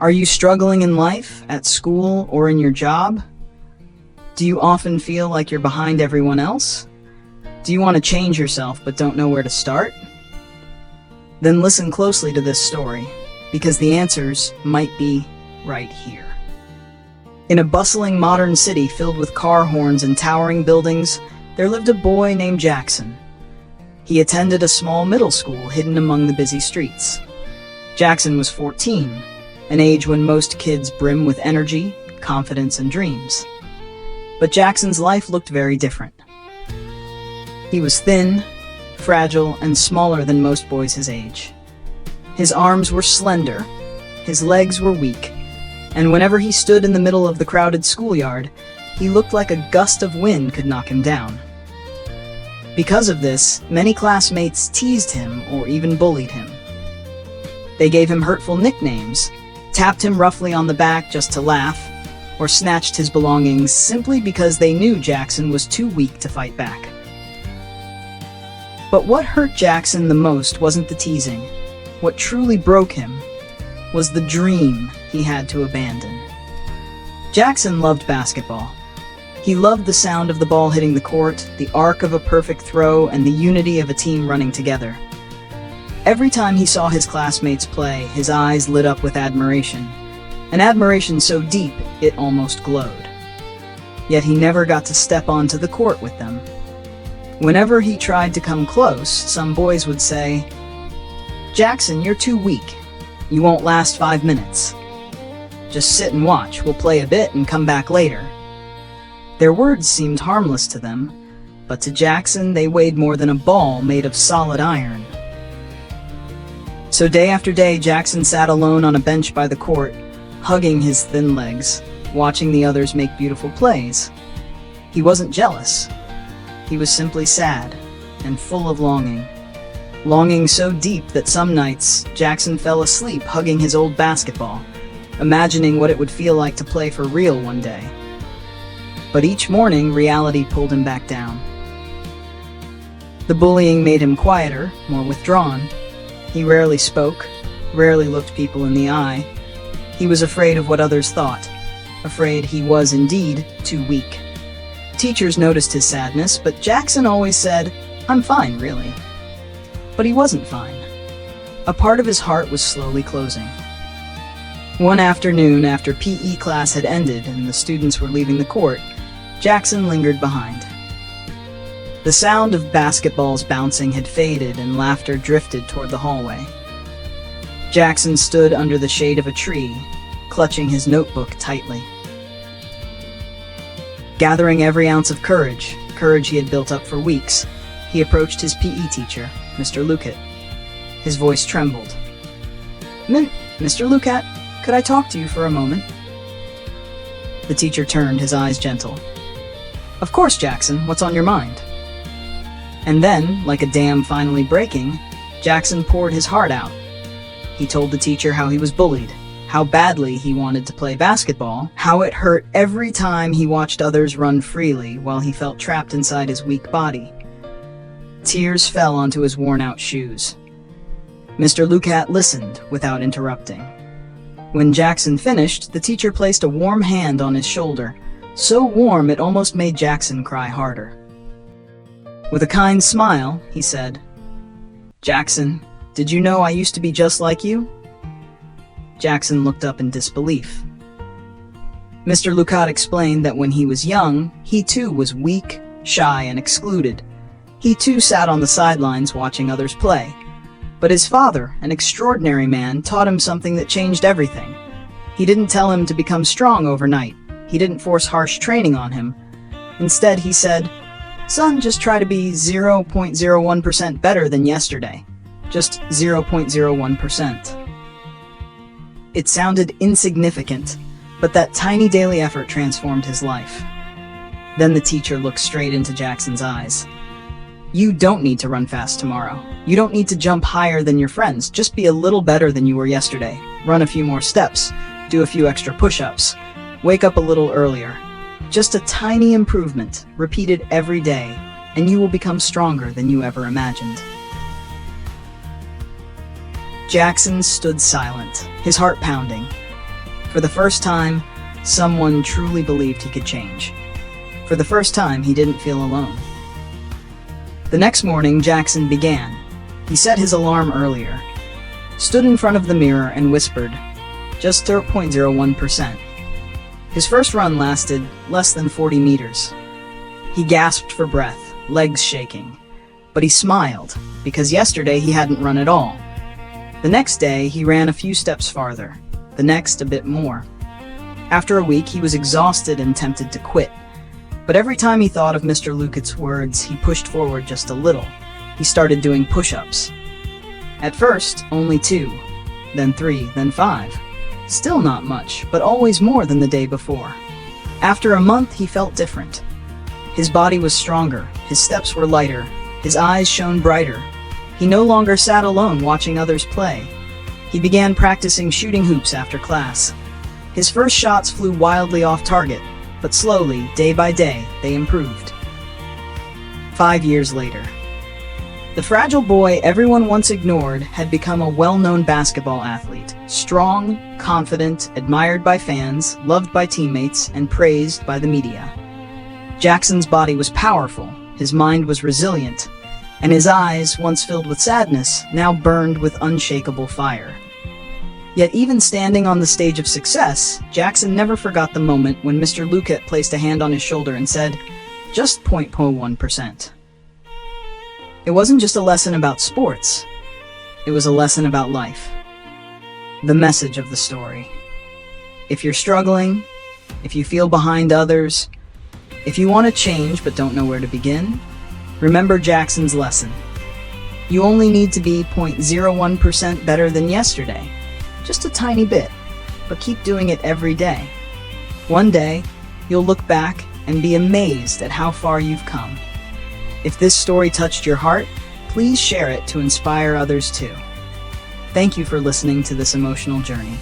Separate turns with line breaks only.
Are you struggling in life, at school, or in your job? Do you often feel like you're behind everyone else? Do you want to change yourself but don't know where to start? Then listen closely to this story, because the answers might be right here. In a bustling modern city filled with car horns and towering buildings, there lived a boy named Jackson. He attended a small middle school hidden among the busy streets. Jackson was 14, an age when most kids brim with energy, confidence, and dreams. But Jackson's life looked very different. He was thin, fragile, and smaller than most boys his age. His arms were slender, his legs were weak, and whenever he stood in the middle of the crowded schoolyard, he looked like a gust of wind could knock him down. Because of this, many classmates teased him or even bullied him. They gave him hurtful nicknames, tapped him roughly on the back just to laugh, or snatched his belongings simply because they knew Jackson was too weak to fight back. But what hurt Jackson the most wasn't the teasing. What truly broke him was the dream he had to abandon. Jackson loved basketball. He loved the sound of the ball hitting the court, the arc of a perfect throw, and the unity of a team running together. Every time he saw his classmates play, his eyes lit up with admiration, an admiration so deep it almost glowed. Yet he never got to step onto the court with them. Whenever he tried to come close, some boys would say, "Jackson, you're too weak. You won't last 5 minutes. Just sit and watch. We'll play a bit and come back later." Their words seemed harmless to them, but to Jackson they weighed more than a ball made of solid iron. So day after day, Jackson sat alone on a bench by the court, hugging his thin legs, watching the others make beautiful plays. He wasn't jealous. He was simply sad and full of longing. Longing so deep that some nights, Jackson fell asleep hugging his old basketball, imagining what it would feel like to play for real one day. But each morning, reality pulled him back down. The bullying made him quieter, more withdrawn. He rarely spoke, rarely looked people in the eye. He was afraid of what others thought, afraid he was indeed too weak. Teachers noticed his sadness, but Jackson always said, "I'm fine, really." But he wasn't fine. A part of his heart was slowly closing. One afternoon, after PE class had ended and the students were leaving the court, Jackson lingered behind. The sound of basketballs bouncing had faded and laughter drifted toward the hallway. Jackson stood under the shade of a tree, clutching his notebook tightly. Gathering every ounce of courage he had built up for weeks, he approached his PE teacher, Mr. Lucat. His voice trembled. "Mr. Lucat, could I talk to you for a moment?" The teacher turned, his eyes gentle. "Of course, Jackson, what's on your mind?" And then, like a dam finally breaking, Jackson poured his heart out. He told the teacher how he was bullied, how badly he wanted to play basketball, how it hurt every time he watched others run freely while he felt trapped inside his weak body. Tears fell onto his worn-out shoes. Mr. Lucat listened without interrupting. When Jackson finished, the teacher placed a warm hand on his shoulder, so warm it almost made Jackson cry harder. With a kind smile, he said, "Jackson, did you know I used to be just like you?" Jackson looked up in disbelief. Mr. Lucat explained that when he was young, he too was weak, shy, and excluded. He too sat on the sidelines watching others play. But his father, an extraordinary man, taught him something that changed everything. He didn't tell him to become strong overnight. He didn't force harsh training on him. Instead, he said, "Son, just try to be 0.01% better than yesterday. Just 0.01%. It sounded insignificant, but that tiny daily effort transformed his life. Then the teacher looked straight into Jackson's eyes. "You don't need to run fast tomorrow. You don't need to jump higher than your friends. Just be a little better than you were yesterday. Run a few more steps. Do a few extra push-ups. Wake up a little earlier. Just a tiny improvement, repeated every day, and you will become stronger than you ever imagined." Jackson stood silent, his heart pounding. For the first time, someone truly believed he could change. For the first time, he didn't feel alone. The next morning, Jackson began. He set his alarm earlier, stood in front of the mirror and whispered, just 0.01%. His first run lasted less than 40 meters. He gasped for breath, legs shaking. But he smiled, because yesterday he hadn't run at all. The next day, he ran a few steps farther. The next, a bit more. After a week, he was exhausted and tempted to quit. But every time he thought of Mr. Lukett's words, he pushed forward just a little. He started doing push-ups. At first, only 2, then 3, then 5. Still not much, but always more than the day before. After a month, he felt different. His body was stronger, his steps were lighter, his eyes shone brighter. He no longer sat alone watching others play. He began practicing shooting hoops after class. His first shots flew wildly off target, but slowly, day by day, they improved. 5 years later, the fragile boy everyone once ignored had become a well-known basketball athlete. Strong, confident, admired by fans, loved by teammates, and praised by the media. Jackson's body was powerful, his mind was resilient, and his eyes, once filled with sadness, now burned with unshakable fire. Yet even standing on the stage of success, Jackson never forgot the moment when Mr. Luckett placed a hand on his shoulder and said, just 0.01%. It wasn't just a lesson about sports, it was a lesson about life. The message of the story. If you're struggling, if you feel behind others, if you want to change but don't know where to begin, remember Jackson's lesson. You only need to be 0.01% better than yesterday. Just a tiny bit, but keep doing it every day. One day, you'll look back and be amazed at how far you've come. If this story touched your heart, please share it to inspire others too. Thank you for listening to this emotional journey.